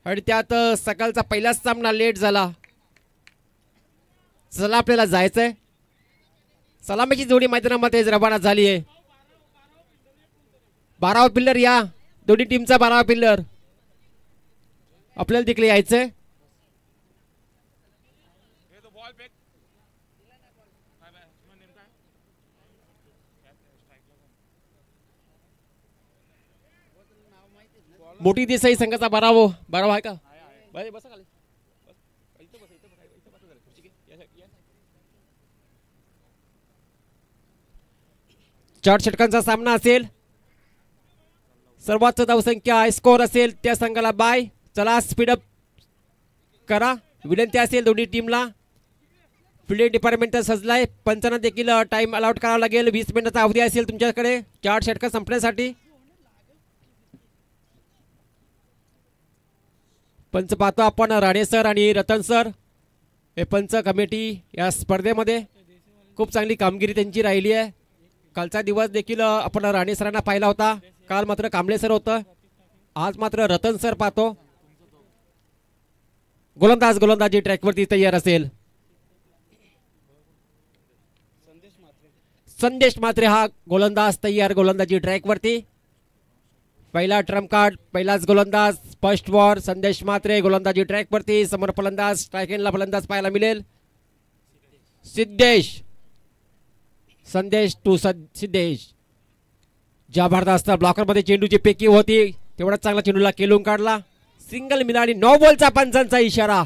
आणि त्यात सकाळचा पहिलाच सामना लेट झाला. चला आपल्याला जायचंय. सलामीची जोडी मैदानामध्ये रवाना झाली आहे. 12वा पिल्लर या दोन्ही टीमचा 12वा पिल्लर आपल्याला तिकडे यायचंय. मोठी देसाई संघाचा 12वा आहे का? बसा खाली. चार षटकांचा सामना असेल. सर्वात धावसंख्या स्कोर असेल त्या संघाला बाय. चला स्पीडअप करा. विनंती असेल दोन्ही टीमला. Fielding department सजलाय. पंचांना देखील टाइम अलाउट करावा लागेल. 20 मिनिटाचा अवधी असेल तुमच्याकडे 4 षटकं संपण्यासाठी. पंच पाहतो आपण राणे सर आणि रतन सर. हे पंच कमिटी या स्पर्धेमध्ये खूप चांगली कामगिरी त्यांची राहिली आहे. कालचा दिवस देखील आपण राणे सरांना पाहिला होता. काल मात्र कांबळे सर होतं. आज मात्र रतन सर पाहतो. गोलंदाजी ट्रॅकवरती तयार असेल. संदेश मात्रे हा गोलंदाज तयार गोलंदाजी ट्रॅकवरती. पहिला ट्रम्प कार्ड पहिलाच गोलंदाज फर्स्ट वॉर संदेश मात्रे गोलंदाजी ट्रॅकवरती. समोर फलंदाज स्ट्रायकेनला फलंदाज पाहायला मिळेल. सिद्धेश संदेश टू सिद्धेश. ज्या भारतात असता ब्लॉकरमध्ये चेंडूची पेकी होती तेवढा चांगला चेंडूला केलून काढला. सिंगल मिळाली. नो बॉलचा पंचांचा इशारा.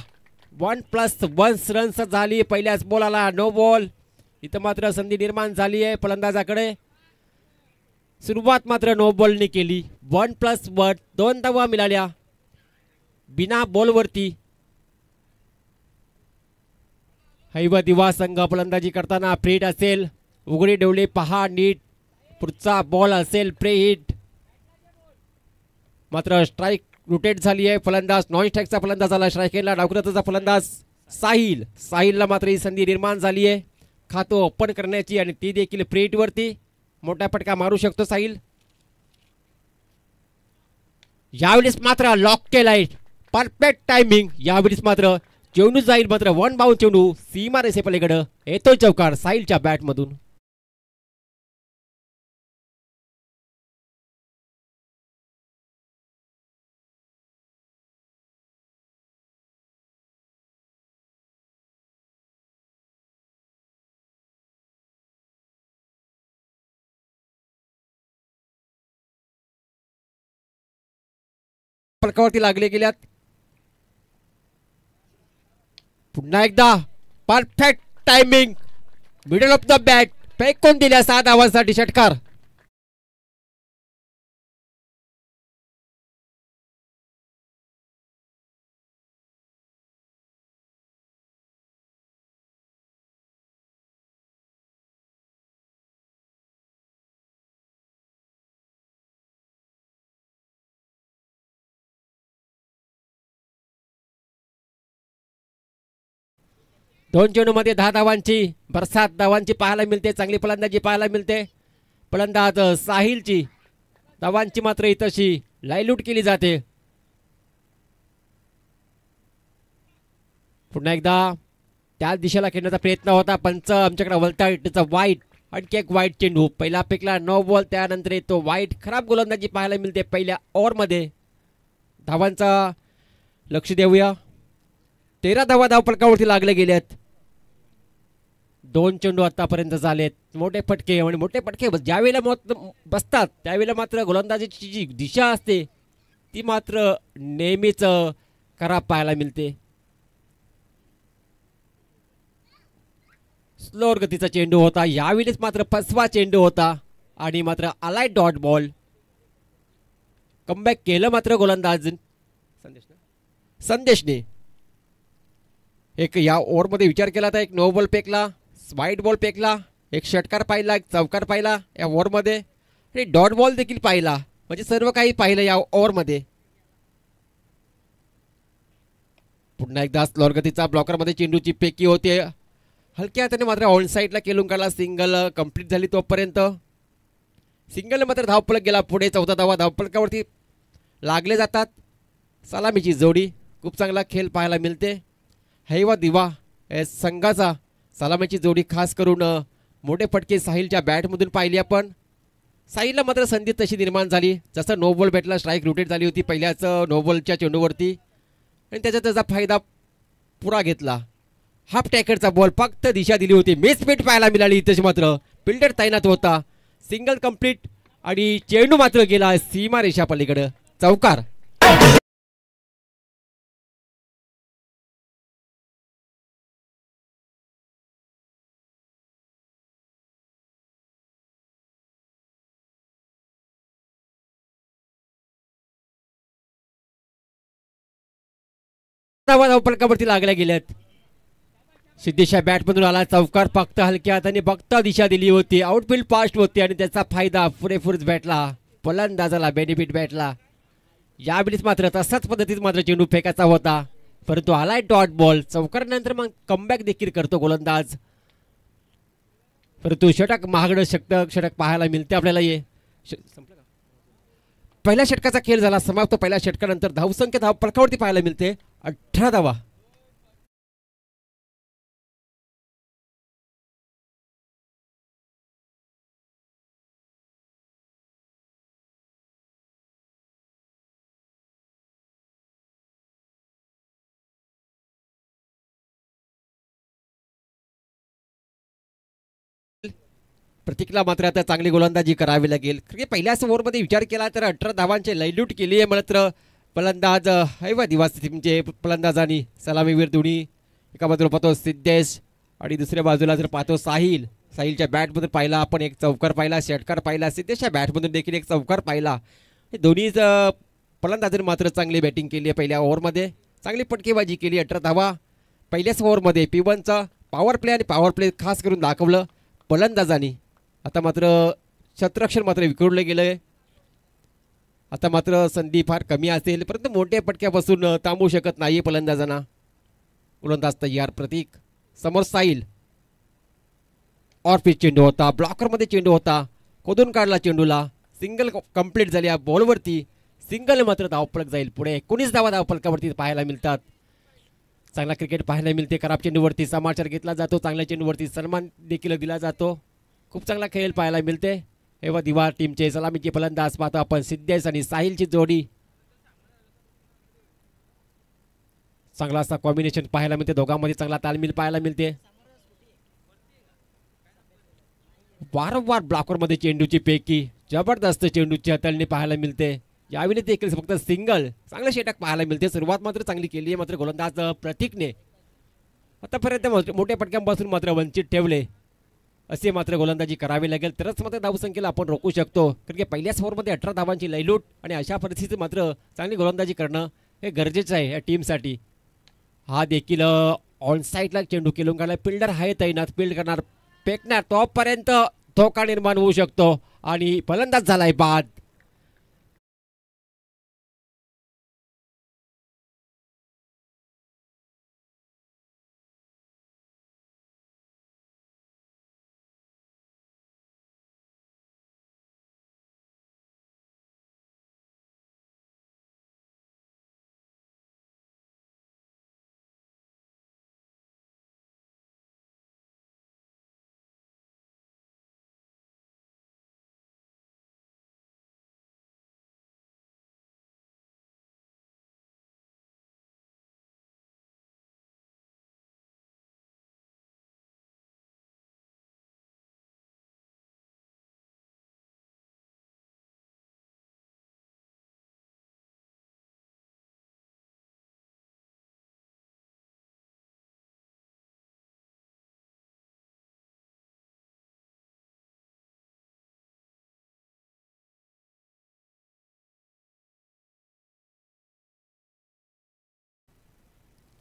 1+1 रन्स झाली पहिल्याच बॉलाला. No ball. इथं मात्र संधी निर्माण झाली आहे फलंदाजाकडे. सुरुवात मात्र नो बॉलने केली. 1+1 2 धावा मिळाल्या बिना बॉलवरती. हैव दिवा संघ फलंदाजी करताना फ्रीट असेल. उघडी डोळे पहा नीट. पुढचा बॉल असेल प्रे हिट. मात्र स्ट्राईक रोटेट झाली आहे. फलंदाज नॉन स्ट्राईकचा फलंदाज आला. स्ट्रायकेनला डावकृतचा फलंदाज साहिलला मात्र ही संधी निर्माण झाली आहे खातो ओपन करण्याची आणि ती देखील प्रे हिट वरती. मोठा फटका मारू शकतो साहिल. यावेळेस मात्र लॉक केलाय. Perfect timing. यावेळेस मात्र चेंडू जाईल मात्र 1 बाउंड चेंडू सीमा रेषे पलीकडे येतोय चौकार साहिलच्या बॅट मधून. फलकावरती लागले गेल्यात. पुन्हा एकदा perfect timing. Middle of the bat फेकून दिल्या 7 धावांसाठी षटकार. दोन चेंडूमध्ये 10 धावांची बरसात धावांची पाहायला मिळते. चांगली फलंदाजी पाहायला मिळते. फलंदाज साहिलची धावांची मात्र इतशी लाईलूट केली जाते. पुन्हा एकदा त्याच दिशेला खेळण्याचा प्रयत्न होता. पंच आमच्याकडे वलता इटचा वाईट. आणखी एक वाईट चेंडू पहिला फेकला. No ball. त्यानंतर येतो वाईट. खराब गोलंदाजी पाहायला मिळते पहिल्या ओव्हरमध्ये. धावांचा लक्ष देऊया. 13 धावा धावफलकावरती लागले गेलेत. 2 चेंडू आतापर्यंत झालेत. मोठे फटके आणि मोठे फटके ज्यावेळेला बसतात त्यावेळेला मात्र गोलंदाजीची जी दिशा असते ती मात्र नेहमीच खराब पाहायला मिळते. स्लोअर गतीचा चेंडू होता. यावेळेस मात्र फसवा चेंडू होता आणि मात्र आलाय डॉट बॉल. कमबॅक केलं मात्र गोलंदाज संदेशने. एक या ओव्हरमध्ये विचार केला तर एक नो बॉल फेकला. वाईट बॉल फेकला. एक षटकार पाहिला. एक चौकार पाहिला या ओव्हरमध्ये. आणि डॉट बॉल देखील पाहिला. म्हणजे सर्व काही पाहिलं या ओव्हरमध्ये. पुन्हा एकदा स्लोअर गतीचा ब्लॉकरमध्ये चेंडूची पेकी होते. हलक्या हाताने मात्र ऑन साईडला केलून काढला. सिंगल कंप्लीट झाली तोपर्यंत. सिंगल मात्र धावफलक गेला पुढे. 14 धावा धावफलकावरती लागले जातात. सलामीची जोडी खूप चांगला खेळ पाहायला मिळते. हैवा दिवा या संघाचा सलामीची जोडी खास करून मोठे फटके साहिलच्या बॅटमधून पाहिली आपण. साहिलला मात्र संधी तशी निर्माण झाली जसं नो बॉल बॅटला स्ट्राईक रोटेट झाली होती पहिल्याच नो बॉलच्या चेंडूवरती आणि त्याचा फायदा पुरा घेतला. हाफ टॅकरचा बॉल फक्त दिशा दिली होती. मिसफिट पाहायला मिळाली. तशी मात्र फिल्डर तैनात होता. सिंगल कंप्लीट आणि चेंडू मात्र गेला सीमा रेषा पलीकडे. चौकार. धावफलकावरती लागल्या गेल्यात. सिद्धेशच्या बॅटमधून आला चौकार. फक्त हलक्या हाताने बघता दिशा दिली होती. आउटफील्ड फास्ट होती आणि त्याचा फायदा पुरेपूर भेटला फलंदाजाला बेनिफिट भेटला. यावेळीच मात्र तसाच पद्धतीत मात्र चेंडू फेकायचा होता परंतु आलाय डॉट बॉल. चौकारानंतर मग कमबॅक देखील करतो गोलंदाज परंतु षटक महागडं षटक पाहायला मिळते आपल्याला. पहिल्या षटकाचा खेळ झाला समाप्त. पहिल्या षटकानंतर धावसंख्या धावफलकावरती पाहायला मिळते 18 धावा. प्रतीकला मात्र आता चांगली गोलंदाजी करावी लागेल. पहिल्याच ओव्हरमध्ये विचार केला तर 18 धावांची लयलूट केली आहे. मात्र फलंदाज हैवा दिवास टीमचे फलंदाजांनी सलामीवीर दोन्ही एका बाजूला पाहतो सिद्धेश आणि दुसऱ्या बाजूला जर पाहतो साहिल. साहिलच्या बॅटमधून पाहिला आपण एक चौकार पाहिला षटकार पाहिला. सिद्धेशच्या बॅटमधून देखील एक चौकार पाहिला. दोन्ही फलंदाजांनी मात्र चांगली बॅटिंग केली आहे. पहिल्या ओव्हरमध्ये चांगली फटकेबाजी केली. 18 धावा पहिल्याच ओव्हरमध्ये. P1चा पॉवर प्ले आणि पॉवर प्ले खास करून दाखवलं फलंदाजांनी. आता मात्र शतरक्षण मात्र विखुरले गेलंय. आता मात्र संधी फार कमी असेल परंतु मोठ्या पटक्यापासून थांबवू शकत नाही फलंदाजांना. गोलंदाज तयार. प्रतीक समोर साहिल. ऑफ पिच चेंडू होता. ब्लॉकरमध्ये चेंडू होता. खोदून काढला चेंडूला. सिंगल कंप्लीट झाली या बॉलवरती. सिंगल मात्र धावफलक जाईल पुढे. 19 धावा धावफलकावरती पाहायला मिळतात. चांगला क्रिकेट पाहायला मिळते. खराब चेंडूवरती समाचार घेतला जातो. चांगल्या चेंडूवरती सन्मान देखील दिला जातो. खूप चांगला खेळ पाहायला मिळते. हेवा दिवा टीमचे सलामीचे फलंदाज पाहतो आपण सिद्धेश आणि साहिलची जोडी. चांगला असा कॉम्बिनेशन पाहायला मिळते. दोघांमध्ये चांगला तालमील पाहायला मिळते. वारंवार ब्लॉकरमध्ये चेंडूची पैकी जबरदस्त चेंडूची हाताळणी पाहायला मिळते. यावेळी देखील फक्त सिंगल चांगलं षटक पाहायला मिळते. सुरुवात मात्र चांगली केली आहे. मात्र गोलंदाज प्रतीकने आतापर्यंत मोठ्या पटक्यांपासून मात्र वंचित ठेवले. असे मात्र गोलंदाजी करावी लागेल तरच मात्र धावसंख्येला आपण रोखू शकतो. कारण की पहिल्याच ओव्हरमध्ये 18 धावांची लयलूट आणि अशा परिस्थितीत मात्र चांगली गोलंदाजी करणं हे गरजेचं आहे या टीमसाठी. हा देखील ऑन साईडला चेंडू केलून काढला. फिल्डर आहे तैनात. फील्ड करणार फेकणार तोपर्यंत धोका निर्माण होऊ शकतो आणि फलंदाज झालाय बाद.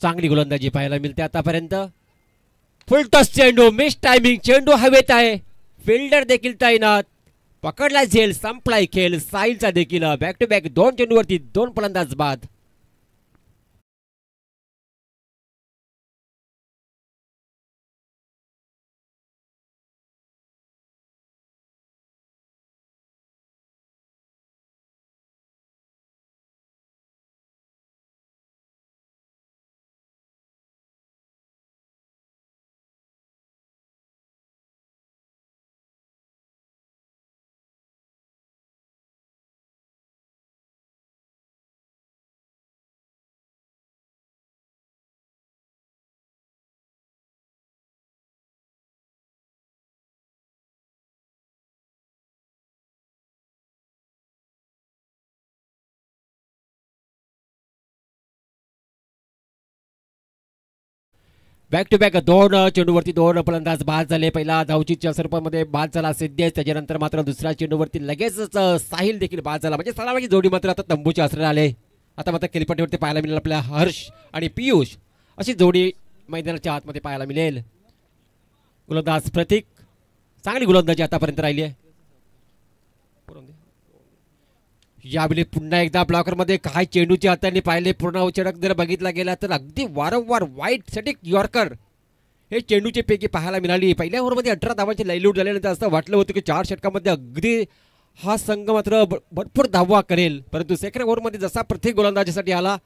चांगली गोलंदाजी पाहायला मिळते आतापर्यंत. फुल टॉस चेंडू. Miss timing. चेंडू हवेत आहे. फिल्डर देखील तैनात. पकडला झेल. संपलाय खेळ. साहिलचा देखील बॅक टू बॅक 2 चेंडूवरती 2 फलंदाज बाद. बॅक टू बॅक दोन चेंडूवरती दोन फलंदाज बाद झाले. पहिला धावचीच्या स्वरूपामध्ये बाद झाला सिद्धेश, त्याच्यानंतर मात्र दुसऱ्या चेंडूवरती लगेचच साहिल देखील बाद झाला. म्हणजे सलामाची जोडी मात्र आता तंबूच्या आसऱ्याला आले. आता मात्र खेळपट्टीवरती पाहायला मिळेल आपल्या हर्ष आणि पियुष अशी जोडी मैदानाच्या आतमध्ये पाहायला मिळेल. गोलंदाज प्रतीक, चांगली गोलंदाजी आतापर्यंत राहिली आहे. यावेळी पुन्हा एकदा ब्लॉकरमध्ये काय चेंडूच्या हाताने पाहिले. पूर्ण उचडक जर बघितला गेला तर अगदी वारंवार वाईट सटीक यॉर्कर हे चेंडूची पैकी पाहायला मिळाली. पहिल्या ओव्हरमध्ये 18 धावांची लयलूट झाल्यानंतर असं वाटलं होतं की 4 षटकामध्ये अगदी हा संघ मात्र भरपूर धावा करेल, परंतु सेकंड ओव्हरमध्ये जसा प्रत्येक गोलंदाजीसाठी आला,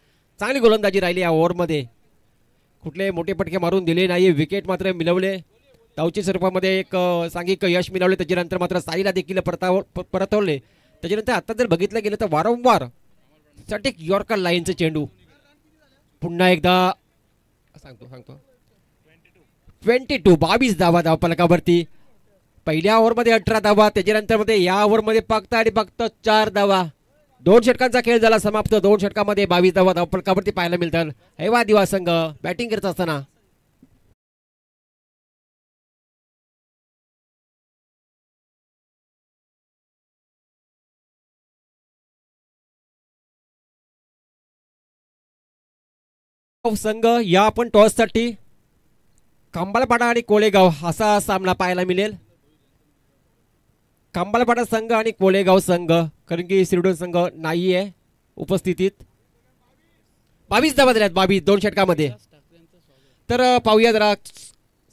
चांगली गोलंदाजी राहिली या ओव्हरमध्ये. कुठले मोठे पटके मारून दिले नाही, विकेट मात्र मिळवले. धावची स्वरूपामध्ये एक सांघिक यश मिळवले. त्याच्यानंतर मात्र साईला देखील परतवले. त्याच्यानंतर आता जर बघितलं गेलं तर वारंवार सटीक यॉर्कर लाईनचं चेंडू. पुन्हा एकदा सांगतो 22 धावा धावफलकावरती. पहिल्या ओव्हरमध्ये 18 धावा, त्याच्यानंतर मध्ये या ओव्हरमध्ये फक्त आणि फक्त 4 धावा. 2 षटकांचा खेळ झाला समाप्त. 2 षटकामध्ये 22 धावा धावफलकावरती पाहायला मिळतात. हैवा दिवा संघ बॅटिंग करत असताना संघ या आपण टॉससाठी कंबालपाडा आणि कोळेगाव असा सामना पाहायला मिळेल. कंबालपाडा संघ आणि कोळेगाव संघ, कारण की शिरडोन संघ नाही आहे उपस्थितीत. 22 धावा दिल्यात 22 2 षटकामध्ये. तर पाहूया जरा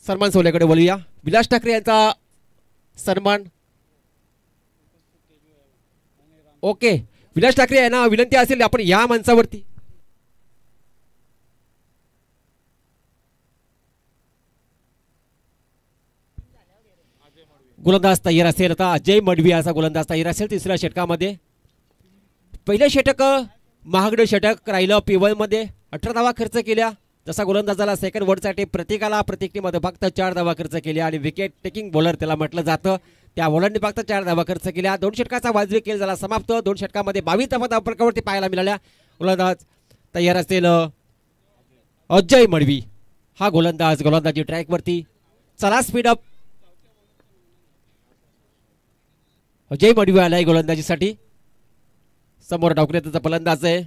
सन्मान सोहळ्याकडे बोलूया. विलास ठाकरे यांचा सन्मान. ओके, विलास ठाकरे यांना विनंती असेल आपण या मंचावरती. गोलंदाज तयार असेल. आता अजय मडवी असा गोलंदाज तयार असेल तिसऱ्या षटकामध्ये. पहिलं षटक महागडं षटक राहिलं. पिवळमध्ये 18 धावा खर्च केल्या. जसा गोलंदाजाला सेकंड वर्डसाठी प्रत्येकाला प्रत्येकीमध्ये फक्त 4 धावा खर्च केल्या आणि विकेट टेकिंग बॉलर त्याला म्हटलं जातं. त्या बॉलरने फक्त 4 धावा खर्च केल्या. 2 षटकाचा वाजवी खेळ झाला समाप्त. 2 षटकामध्ये 22 धावा धावफलकावरती पाहायला मिळाल्या. गोलंदाज तयार असेल अजय मडवी हा गोलंदाजी ट्रॅकवरती. चला स्पीड अप. अजय मडवी आलाय गोलंदाजीसाठी. समोर डावकरे त्याचा फलंदाज आहे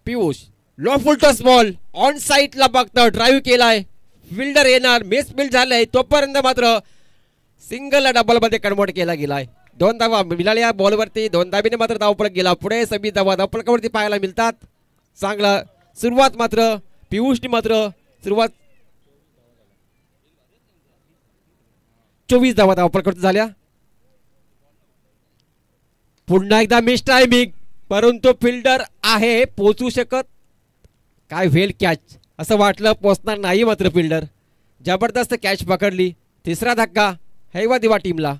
Piyush. Low full toss ball on साईडला बघतं ड्राईव्ह केलाय. फिल्डर येणार, मिस फील्ड झालंय तोपर्यंत मात्र सिंगल डबल मध्ये कन्वर्ट केला गेलाय. 2 धावा मिळाल्या बॉलवरती. 2 धाबीने मात्र धावफलक गेला पुढे. 26 धावा धावफलकावरती पाहायला मिळतात. चांगला सुरुवात मात्र पियुषने मात्र सुरुवात 24 धावा धावफलकावरती झाल्या. पुन्हा एकदा मिस टायमिंग, परंतु फिल्डर आहे पोचू शकत. काय वेल कॅच असं वाटलं, पोचणार नाही मात्र फिल्डर. जबरदस्त कॅच पकडली. तिसरा धक्का हैवा दिवा टीमला.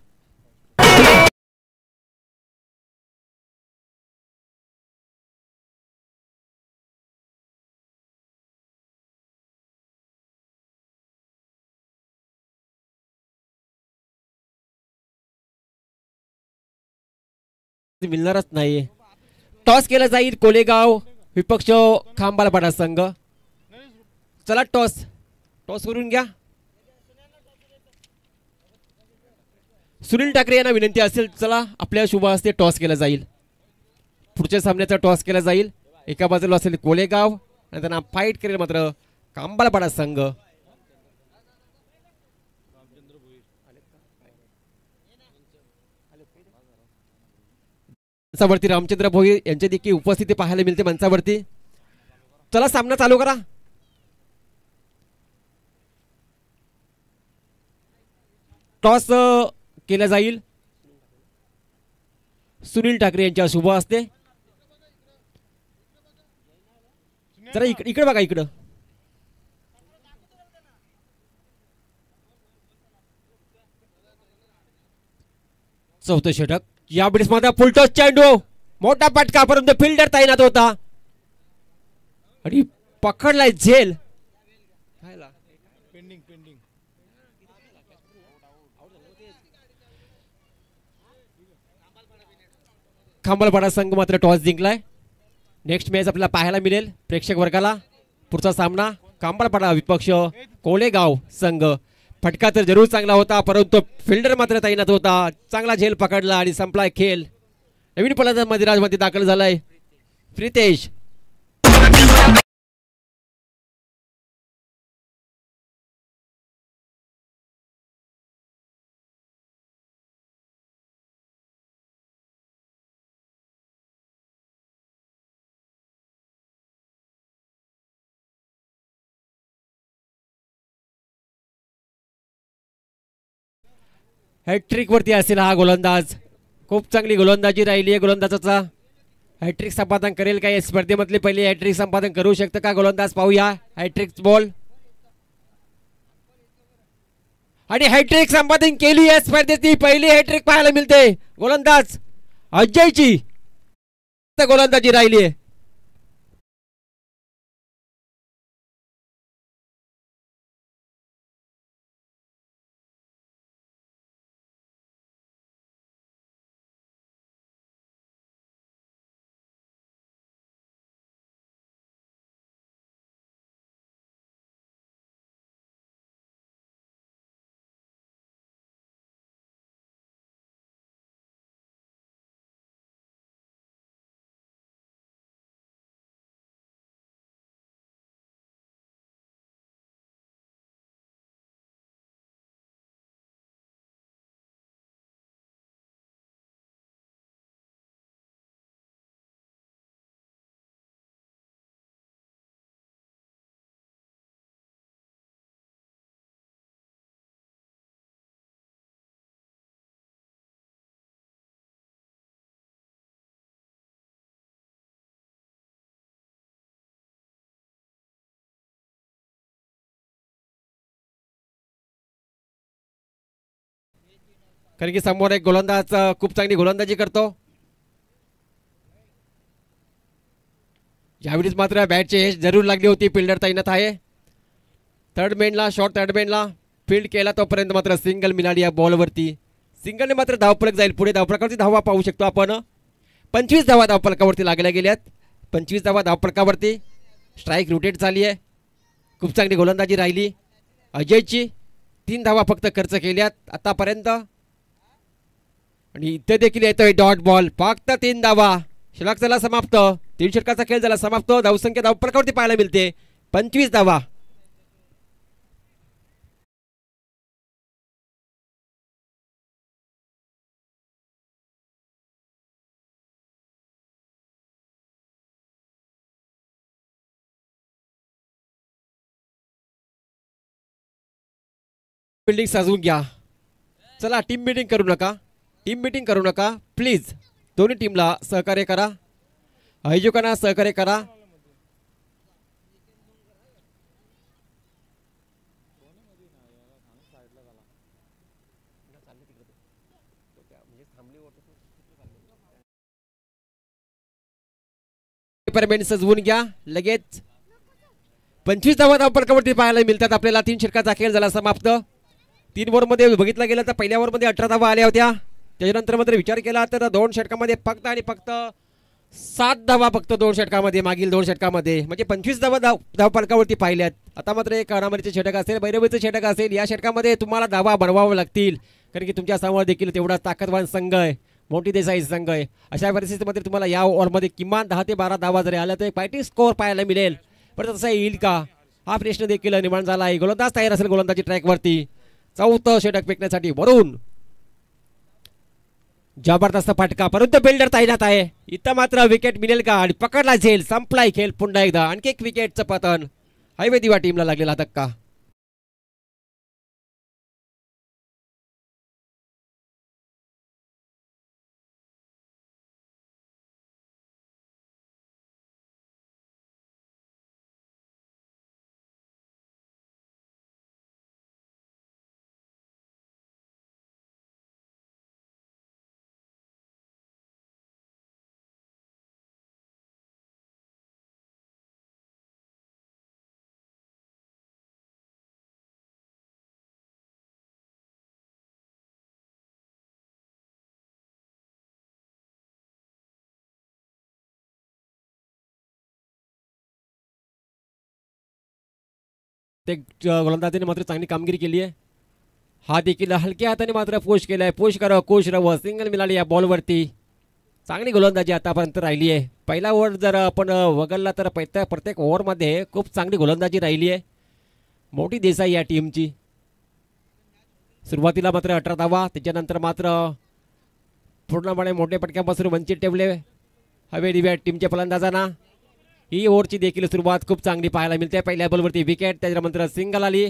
मिळणारच नाही. टॉस केला जाईल कोलेगाव विपक्ष खांबालपाडा संघ. चला टॉस करून घ्या. सुनील ठाकरे यांना विनंती असेल, चला आपल्या शुभ हस्ते टॉस केला जाईल. पुढच्या सामन्याचा टॉस केला जाईल. एका बाजूला असेल कोलेगाव आणि त्यांना फाईट करेल मात्र खांबालपाडा संघ. मंचावरती रामचंद्र भोई यांची देखील उपस्थिती पाहायला मिळते मंचावरती. चला सामना चालू करा. टॉस केला जाईल सुनील ठाकरे यांच्या शुभ हस्ते. जरा इकडे बघा, इकडं चौथं षटक. या वेळेस माझा फुलटॉस चेंडू, मोठा पटका, परंतु फिल्डर तैनात होता आणि पकडलाय झेल. खांबालपाडा संघ मात्र टॉस जिंकलाय. नेक्स्ट मॅच आपल्याला पाहायला मिळेल प्रेक्षक वर्गाला. पुढचा सामना कांबाळ पडला विपक्ष कोलेगाव संघ. फटका तर जरूर चांगला होता, परंतु फिल्डर मात्र तैनात होता. चांगला झेल पकडला आणि संपलाय खेळ. नवीन फलंदाज मदिराज मध्ये दाखल झालाय प्रितेश. हॅट्रिक वरती असेल हा गोलंदाज. खूप चांगली गोलंदाजी राहिली आहे गोलंदाजाचा. हॅट्रिक संपादन करेल का या स्पर्धेमधले पहिले हॅट्रिक संपादन करू शकतं का गोलंदाज? पाहूया हॅट्रिक बॉल. आणि हॅट्रिक संपादन केली या स्पर्धेची पहिली हॅट्रिक पाहायला मिळते गोलंदाज अजयची. गोलंदाजी राहिली आहे. कारण की समोर एक गोलंदाज खूप चांगली गोलंदाजी करतो. यावेळीच मात्र बॅटची हेच जरूर लागली होती. फिल्डर तैनात आहे. थर्ड मेनला शॉर्ट थर्ड मेनला फील्ड केला तोपर्यंत मात्र सिंगल मिळाली या बॉलवरती. सिंगलने मात्र धावफलक जाईल पुढे. धावफलकावरती धावा पाहू शकतो आपण. 25 धावा धावफलकावरती लागल्या गेल्यात. 25 धावा धावफलकावरती. स्ट्राईक रोटेट झाली आहे. खूप चांगली गोलंदाजी राहिली अजयची. 3 धावा फक्त खर्च केल्यात आतापर्यंत. आणि इथे देखील येतोय डॉट बॉल. फक्त 3 धावा. षटक झाला समाप्त. 3 षटकाचा खेळ झाला समाप्त. धावसंख्या धावफलकावरती पाहायला मिळते 25 धावा. बिल्डिंग सजवून घ्या. चला टीम मीटिंग करू नका. टीम मीटिंग करू नका प्लीज. दोन्ही टीमला सहकार्य करा. आयोजकांना सहकार्य करा. सजवून घ्या लगेच. 25 धावा धावफलकावरती पाहायला मिळतात आपल्याला. 3 षटकाचा खेळ झाला समाप्त. 3 ओव्हरमध्ये बघितलं गेलं तर पहिल्या ओव्हरमध्ये 18 धावा आल्या होत्या. त्याच्यानंतर मात्र विचार केला तर 2 षटकामध्ये फक्त आणि फक्त 7 धावा फक्त 2 षटकामध्ये. मागील 2 षटकामध्ये म्हणजे 25 धावा धावफलकावरती पाहिल्यात. आता मात्र एक अनामरीचे षटक असेल, भैरवीचं षटक असेल. या षटकामध्ये तुम्हाला धावा बनवावं लागतील कारण की तुमच्या समोर देखील तेवढा ताकदवान संघ आहे. मोठी देसाई संघ आहे. अशा परिस्थितीमध्ये तुम्हाला या ओव्हरमध्ये किमान 10 ते 12 धावा जरी आल्या तर एक फायटिंग स्कोअर पाहायला मिळेल. पण तसं येईल का हा प्रश्न देखील निर्माण झाला आहे. गोलंदाज तयार असेल गोलंदाजी ट्रॅकवरती. 4थं षटक फेकण्यासाठी वरून जबरदस्त फटका. परंतु बिल्डर तैनात आहे. इथं मात्र विकेट मिळेल का? आणि पकडला झेल. संपलाय खेळ पुन्हा एकदा. आणखी एक विकेटचं पतन. हायवे दिवा टीमला लागलेला धक्का. प्रत्येक गोलंदाजाने मात्र चांगली कामगिरी केली आहे. हा देखील हलक्या हाताने मात्र पुश केलाय. पुश करा कोश रव सिंगल मिळाली या बॉलवरती. चांगली गोलंदाजी आतापर्यंत राहिली आहे. पहिला ओव्हर जर आपण वगळला तर प्रत्येक ओव्हरमध्ये खूप चांगली गोलंदाजी राहिली आहे. मोठी देसाई या टीमची. सुरुवातीला मात्र 18 धावा, त्याच्यानंतर मात्र पूर्णपणे मोठ्या पटक्यापासून वंचित ठेवले हवे दिव्या टीमच्या फलंदाजांना. ही ओव्हरची देखील सुरुवात खूप चांगली पाहायला मिळते. पहिल्या बॉलवरती विकेट, त्याच्यानंतर सिंगल आली.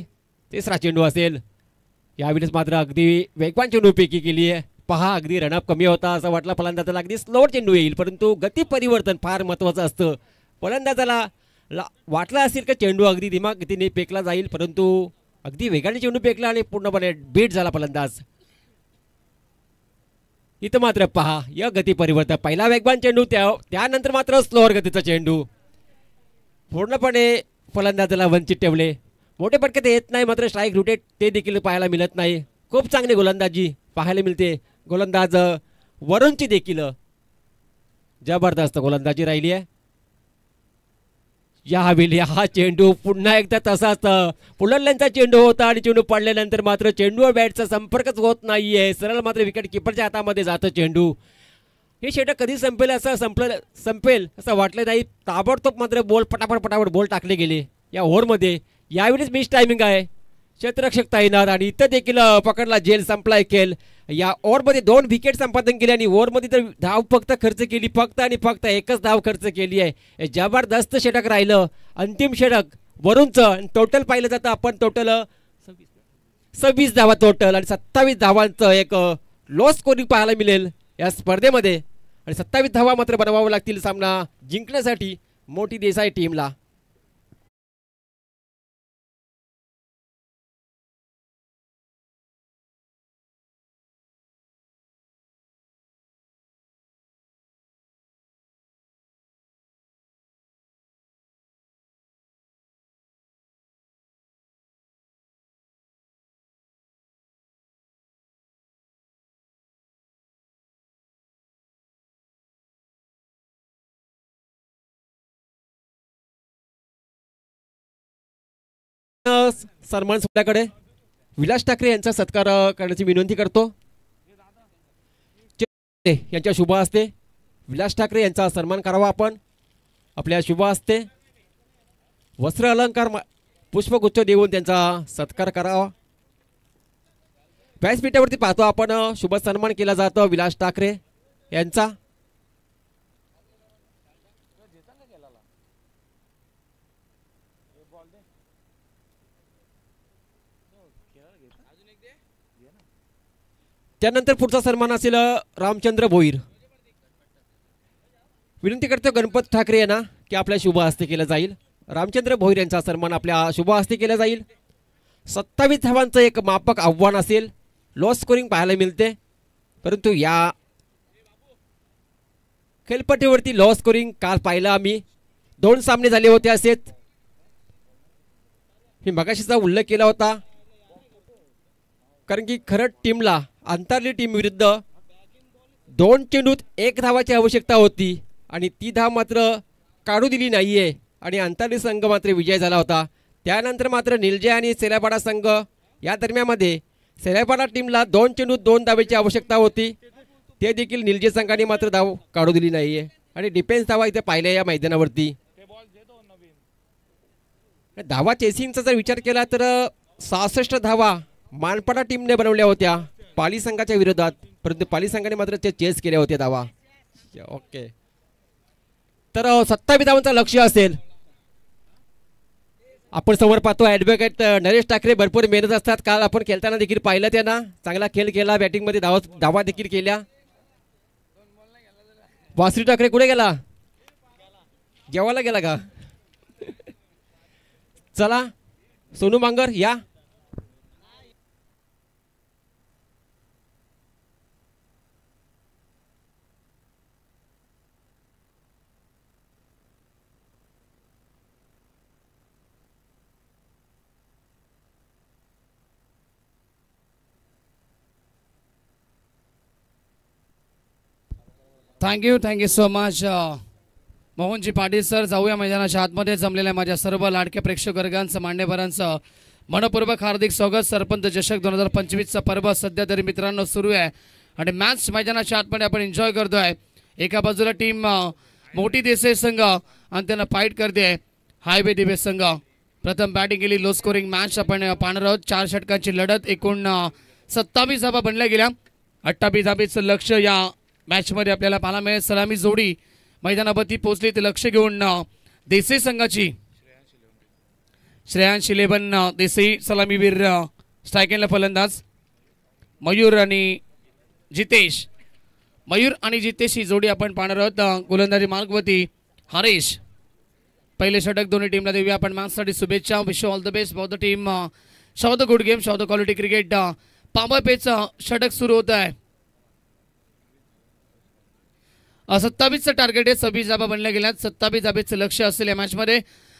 तिसरा चेंडू असेल. यावेळेस मात्र अगदी वेगवान चेंडूपैकी केली आहे. पहा अगदी रनअप कमी होता असं वाटलं फलंदाजाला. अगदी स्लो चेंडू येईल, परंतु गती परिवर्तन फार महत्त्वाचं असतं. फलंदाजाला वाटलं असेल की चेंडू अगदी दिमाग गतीने फेकला जाईल, परंतु अगदी वेगाने चेंडू फेकला आणि पूर्णपणे बीट झाला फलंदाज. इथं मात्र पहा या गती परिवर्तन. पहिला वेगवान चेंडू, त्यानंतर मात्र स्लोअर गतीचा चेंडू. पूर्णपणे फलंदाजाला वंचित ठेवले. मोठे पटके ते येत नाही, मात्र स्ट्राईक रुटेट ते देखील पाहायला मिळत नाही. खूप चांगली गोलंदाजी पाहायला मिळते. गोलंदाज वरुणची देखील जबरदस्त गोलंदाजी राहिली आहे. यावेळी हा चेंडू पुन्हा एकदा तसाच पुलरल्यांचा चेंडू होता आणि चेंडू पडल्यानंतर मात्र चेंडूवर बॅटचा संपर्कच होत नाहीये. सरळ मात्र विकेट किपरच्या हातामध्ये जातं चेंडू. हे षटक कधी संपेल असं वाटलं नाही. ताबडतोब मात्र बॉल पटापट बॉल टाकले गेले या ओव्हरमध्ये. यावेळीच मिस टायमिंग आहे. क्षेत्ररक्षक तैनात आणि इथं देखील पकडला जेल संपलाय खेळ. या ओव्हरमध्ये 2 विकेट संपादन केले आणि ओव्हरमध्ये तर धाव फक्त खर्च केली, फक्त एकच धाव खर्च केली आहे. जबरदस्त षटक राहिलं. अंतिम षटक वरूनचं. टोटल पाहिलं जातं आपण, टोटल 26 धावा टोटल आणि 27 धावांचं एक लो स्कोरिंग पाहायला मिळेल या स्पर्धेमध्ये. आणि 27 धावा मात्र बनवावं लागतील सामना जिंकण्यासाठी मोठी देसाई टीमला. सन्मान सोहळ्याकडे विलास ठाकरे यांचा सत्कार करण्याची विनंती करतो. यांच्या शुभ हस्ते विलास ठाकरे यांचा सन्मान करावा आपण. आपल्या शुभ हस्ते वस्त्र अलंकार पुष्पगुच्छ देऊन त्यांचा सत्कार करावा. व्यासपीठावरती पाहतो आपण शुभ सन्मान केला जातो विलास ठाकरे यांचा. त्यानंतर पुढचा सन्मान असेल रामचंद्र भोईर. विनंती करतो गणपत ठाकरे यांना की आपल्या शुभ हस्ते केलं जाईल. रामचंद्र भोईर यांचा सन्मान आपल्या शुभ हस्ते केला जाईल. 27 धावांचं एक मापक आव्हान असेल. लो स्कोरिंग पाहायला मिळते, परंतु या खेळपट्टीवरती लो स्कोरिंग काल पाहिलं आम्ही. 2 सामने झाले होते असेच. मी मगाशीचा उल्लेख केला होता, कारण की खरं टीमला अंतरली टीम विरुद्ध 2 चेंडूत 1 धावाची आवश्यकता होती आणि ती धाव मात्र काढू दिली नाहीये आणि अंतरली संघ मात्र विजय झाला होता. त्यानंतर मात्र निलजे आणि सेलापाडा संघ या दरम्यानमध्ये सेलापाडा टीमला 2 चेंडूत 2 धावेची आवश्यकता होती. ते देखील निलजे संघाने मात्र धाव काढू दिली नाहीये आणि डिफेन्स धावा इथे पाहिल्या या मैदानावरती. धावा चेसिंगचा जर विचार केला तर 66 धावा मानपाडा टीमने बनवल्या होत्या पाली संघाच्या विरोधात, परंतु पाली संघाने मात्र ते चेस केले होते धावा. ओके, तर 27 धावांचं लक्ष्य असेल. आपण समोर पाहतो ॲडव्होकेट नरेश ठाकरे भरपूर मेहनत असतात. काल आपण खेळताना देखील पाहिलं, त्यांना चांगला खेळ केला. बॅटिंगमध्ये धावा देखील केल्या. वासरी ठाकरे कुठे गेला? जेवायला गेला का? चला सोनू मांगर या. Thank you so much. Mohanji Patil sir, जाऊया मैदानाच्या आतमध्ये. जमलेल्या माझ्या सर्व लाडक्या प्रेक्षक वर्गांचं, मान्यवरांचं मनपूर्वक हार्दिक स्वागत. सरपंच चषक 2025चा पर्व सध्या तरी मित्रांनो सुरू आहे आणि मॅच मैदानाच्या आतमध्ये आपण एन्जॉय करतोय. एका बाजूला टीम मोठी देसाई संघ आणि त्यांना फाईट करते हायवे दिवे संघ. प्रथम बॅटिंग केली, लो स्कोरिंग मॅच आपण पाहणार आहोत. 4 षटकांची लढत, एकूण 27 धावा बनल्या गेल्या. 28 धाबेचं लक्ष या मॅचमध्ये आपल्याला पाहायला मिळेल. सलामी जोडी मैदानावरती पोहोचली ते लक्ष घेऊन देसाई संघाची श्रेयांश 11 देसाई सलामीवीर, स्ट्रायकिंगला फलंदाज मयूर आणि जितेश. मयूर आणि जितेश ही जोडी आपण पाहणार आहोत. गोलंदाजी मार्गवरती हरेश. पहिले षटक दोन्ही टीमला देऊया आपण. मॅचसाठी शुभेच्छा. Wish all the best for the team. Show the good game, show the quality cricket. Power पेचं षटक सुरू होत आहे. 27चं टार्गेट आहे, 26 धाबा बनल्या गेल्यात. 27 धाबेचं लक्ष असेल या मॅचमध्ये.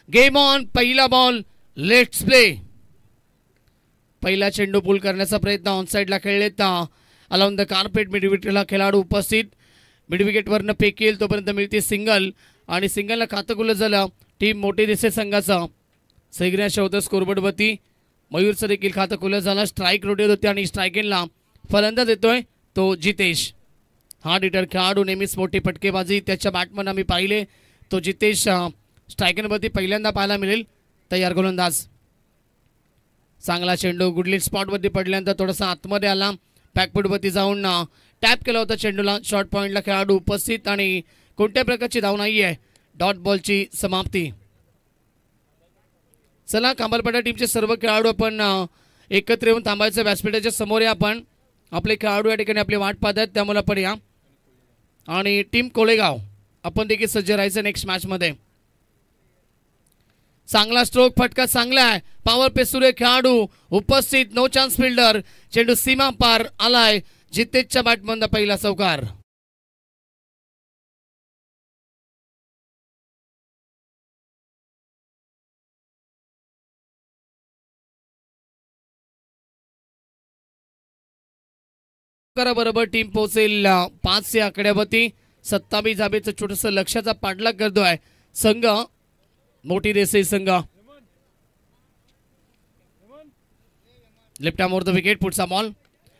Game on. पहिला बॉल, लेट्स प्ले. पहिला चेंडू पूल करण्याचा प्रयत्न ऑन साईडला खेळलेत. अलाउन द कार्पेट, मिडविकेटला खेळाडू उपस्थित. मिडविकेटवरनं फेक येईल तोपर्यंत मिळते सिंगल आणि सिंगलला खातं खुलं झालं टीम मोठी देसाई संघाचा. सैग्राश होतं स्कोरबोर्डवरती. मयूरचं देखील खातं खुलं झालं. स्ट्राईक रोटेट होते आणि स्ट्रायकिंगला फलंदाज येतोय तो जितेश. हार्ड हिटर खेळाडू, नेहमीच मोठी फटकेबाजी त्याच्या बॅटमन आम्ही पाहिले. तो जितेश स्ट्रायकिंगवरती पहिल्यांदा पाहायला मिळेल. तयार गोलंदाज. चांगला चेंडू गुडलीट स्पॉटवरती पडल्यानंतर थोडासा आतमध्ये आला. बॅकफुटवरती जाऊन टॅप केला होता चेंडूला. शॉर्ट पॉईंटला खेळाडू उपस्थित आणि कोणत्या प्रकारची धाव नाही आहे. डॉट बॉलची समाप्ती. चला, कांबरपाडा टीमचे सर्व खेळाडू आपण एकत्र येऊन थांबायचं. व्यासपीठाच्या समोर या आपण. आपले खेळाडू या ठिकाणी आपली वाट पाहत आहेत, त्यामुळे आपण या. आणि टीम कोळेगाव आपण देखील सज्ज राहायचं नेक्स्ट मॅचमध्ये. चांगला स्ट्रोक, फटका चांगला आहे. पॉवर पे सुरे खेळाडू उपस्थित. No chance fielder. चेंडू सीमा पार आलाय. जितेशच्या बॅटमधून पहिला चौकार. बरोबर टीम पोहोचेल 5 या आकड्यावरती. 27 धाबेचं छोटंसं लक्षाचा पाठलाग करतोय संघ मोठी देसाई संघ. Left arm over the wicket. पुढचा बॉल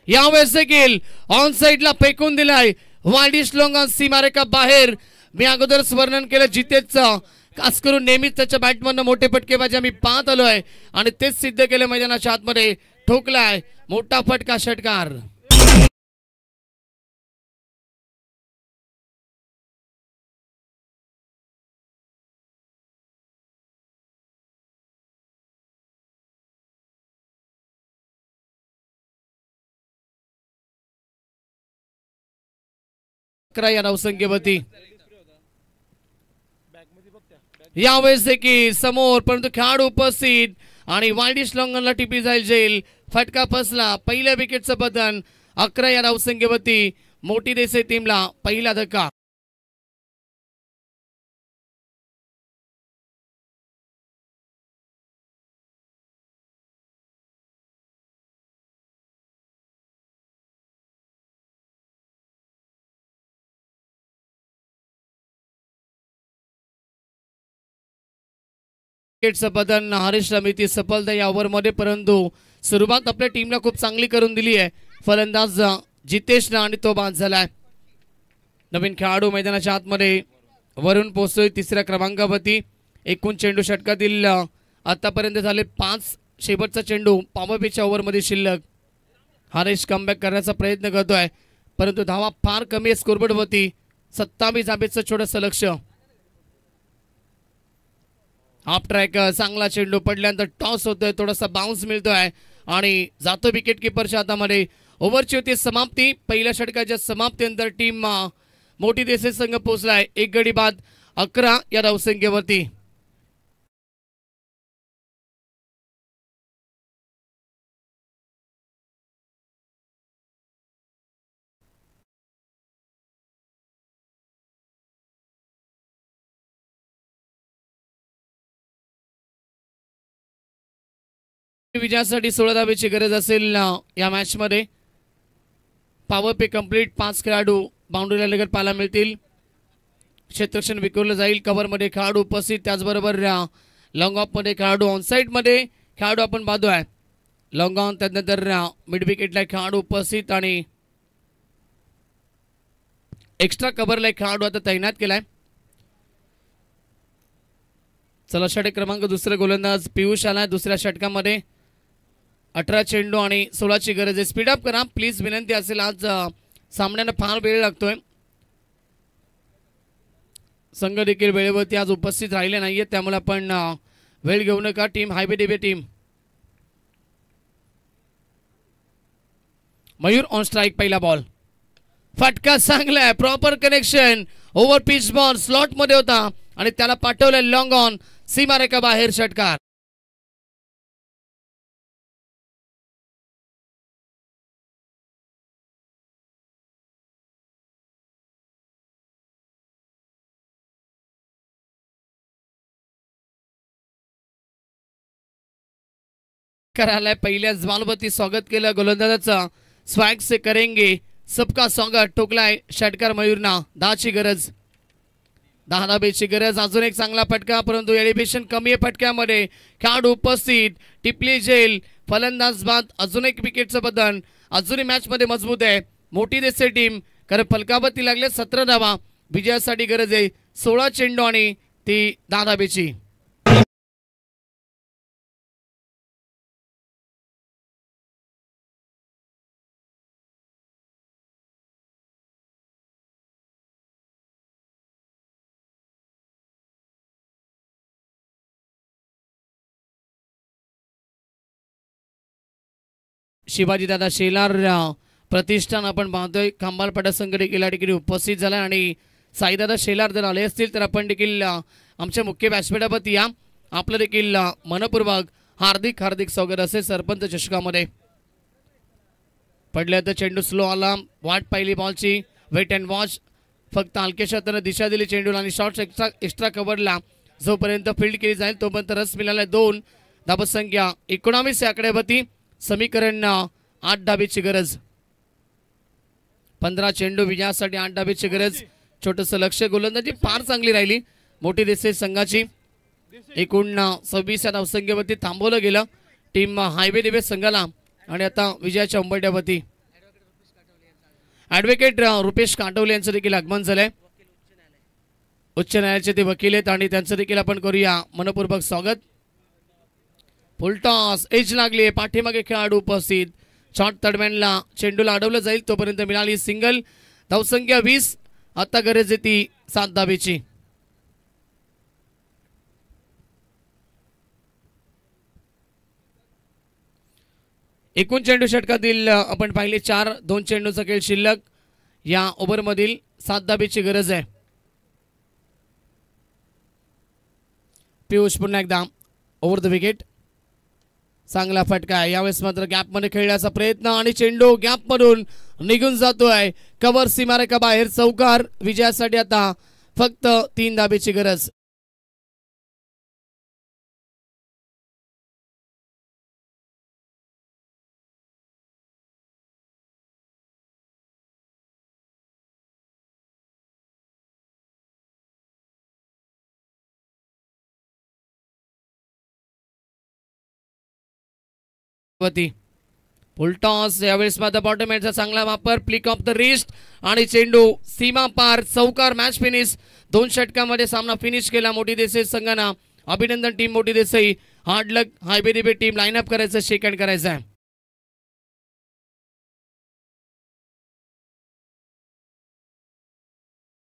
यावेळेस देखील ऑन साईडला फेकून दिलाय. वाईडिश लॉंग ऑन सीमारेखा बाहेर. मी अगोदरच वर्णन केलं जितेशचं. खास करून नेहमीच त्याच्या बॅटमधनं मोठे फटकेबाजी आम्ही पाहत आलोय आणि तेच सिद्ध केलं मैदानाच्या आतमध्ये. ठोकलाय मोठा फटका, षटकार. या धावसंख्येवरती यावेळेस देखील समोर, परंतु खेळाडू उपस्थित आणि वाईडिश लॉंगनला टिपी जाईल जेल. फटका फसला. पहिल्या विकेटचं बदन. 11 या धावसंख्येवरती मोठी देसाई टीमला पहिला धक्का. विकेटचं बदन हरीश रमिती सफलता या ओव्हरमध्ये, परंतु सुरुवात आपल्या टीमला खूप चांगली करून दिली आहे फलंदाज जितेशनं आणि तो बाद झालाय. नवीन खेळाडू मैदानाच्या आतमध्ये वरून पोहोचतोय 3ऱ्या क्रमांकावरती. एकूण चेंडू षटकातील आतापर्यंत झाले 5. शेवटचा चेंडू पॉवरपेच्या ओव्हरमध्ये शिल्लक. हरीश कमबॅक करण्याचा प्रयत्न करतोय, परंतु धावा फार कमी आहे स्कोरबोर्डवरती. 27 धाबेचं छोटंसं लक्ष. Half track. चांगला चेंडू पडल्यानंतर टॉस होतोय, थोडासा बाउन्स मिळतोय आणि जातो विकेट किपरच्या हातामध्ये. ओव्हरची होती समाप्ती. पहिल्या षटकाच्या समाप्तीनंतर टीम मोठी देसाई संघ पोहोचलाय 1 गडी बाद 11 या धावसंख्येवरती. विजयासाठी 16 धावेची गरज असेल या मॅच मध्ये. पॉवर पे कंप्लीट. 5 खेळाडू बाउंड्रीला लगत पाहायला मिळतील. क्षेत्ररक्षण विखुरलं जाईल. कव्हरमध्ये खेळाडू उपस्थित, त्याचबरोबर लॉंग ऑफमध्ये खेळाडू, ऑनसाईडमध्ये खेळाडू आपण पाहतोय. लॉंग ऑन, त्यानंतर मिड विकेटला खेळाडू उपस्थित आणि एक्स्ट्रा कव्हरला खेळाडू आता तैनात केलाय. चला षटक क्रमांक दुसरा गोलंदाज पियुष आलाय दुसऱ्या षटकामध्ये. 18 चेंडू आणि 16ची गरज आहे. स्पीडअप करा प्लीज, विनंती असेल. आज सामन्याला फार वेळ लागतोय. संघ देखील वेळेवरती आज उपस्थित राहिले नाहीये, त्यामुळे आपण वेळ घेऊ नका. टीम हायवे डेबे टीम. Mayur on strike. पहिला बॉल फटका चांगला आहे, proper connection. Over pitch ball slot मध्ये होता आणि त्याला पाठवलं लॉंग ऑन, सीमारेखा बाहेर षटकार. करायला पहिल्याच बॉलवरती स्वागत केलं गोलंदाजाचं. स्वॅग से करेंगे सबका स्वागत ठोकलाय षटकार मयूरना. 10ची गरज, 10 धाब्याची गरज. अजून एक चांगला फटका, परंतु एलिव्हेशन कमी आहे फटक्यामध्ये. खेळाडू उपस्थित, टिपली जेल, फलंदाज बाद. अजून एक विकेटचं बदल. अजूनही मॅच मध्ये मजबूत आहे मोठी देसे टीम, कारण फलकावरती लागले 17 धावा. विजयासाठी गरज आहे 16 चेंडू आणि ती 10 धाब्याची. शिवाजी दादा शेलार प्रतिष्ठान आपण पाहतोय. खांबालपाडा संघ देखील या ठिकाणी उपस्थित झाला आणि साईदादा शेलार जर आले असतील तर आपण देखील आमच्या मुख्य व्यासपीठावरती या. आपलं देखील मनपूर्वक हार्दिक हार्दिक स्वागत असेल. सरपंच चषकामध्ये पडल्या तर चेंडू स्लो आला. वाट पाहिली बॉलची, वेट अँड वॉच. फक्त हलक्याशा त्यानं दिशा दिली चेंडूला आणि शॉर्ट एक्स्ट्रा कव्हरला जोपर्यंत फील्ड केली जाईल तोपर्यंत रस मिळाला. 2 धाबसंख्या 19 आकड्यावरती. समीकरण 8 धाबेची गरज. 15 चेंडू विजयासाठी 8 धाबेची गरज. छोटस लक्ष. गोलंदाजी फार चांगली राहिली मोठी देसाई संघाची. एकूण 26 या धावसंख्येवरती थांबवलं गेलं टीम हायवे डेबे संघाला आणि आता विजयाच्या उंबरठ्यावरती ॲडव्होकेट रुपेश काटवले यांचं देखील आगमन झालंय. उच्च न्यायालयाचे ते वकील आहेत आणि त्यांचं देखील आपण करूया मनपूर्वक स्वागत. फुलटॉस, एज लागली, पाठीमागे खेळाडू उपस्थित. शॉर्ट तडम्यानला चेंडूला अडवलं जाईल तोपर्यंत मिळाली सिंगल. धावसंख्या 20. आता गरज आहे ती 7 धाबेची. एकूण चेंडू षटकातील आपण पाहिले 4. 2 चेंडूचा खेळ शिल्लक. या ओव्हरमधील 7 धाबेची गरज आहे. पियुष पुन्हा एकदा ओव्हर द विकेट. चांगला फटका. यावेळेस मात्र गॅपमध्ये खेळण्याचा प्रयत्न आणि चेंडू गॅपमधून निघून जातोय. कव्हर सीमारेखा बाहेर. चौकार. विजयासाठी आता फक्त 3 धाबेची गरज. फुलटॉस. यावेळेस मात्र बॉटम एंडचा चांगला वापर. फ्लिक ऑफ द रिस्ट आणि चेंडू सीमा पार. चौकार. Match finish. 2 षटकामध्ये सामना फिनिश केला मोठी देसाई संघानं. अभिनंदन टीम मोठी देसाई. हार्ड लक. हायवे डेबे टीम लाईन अप करायचं, शेक हँड करायचं आहे.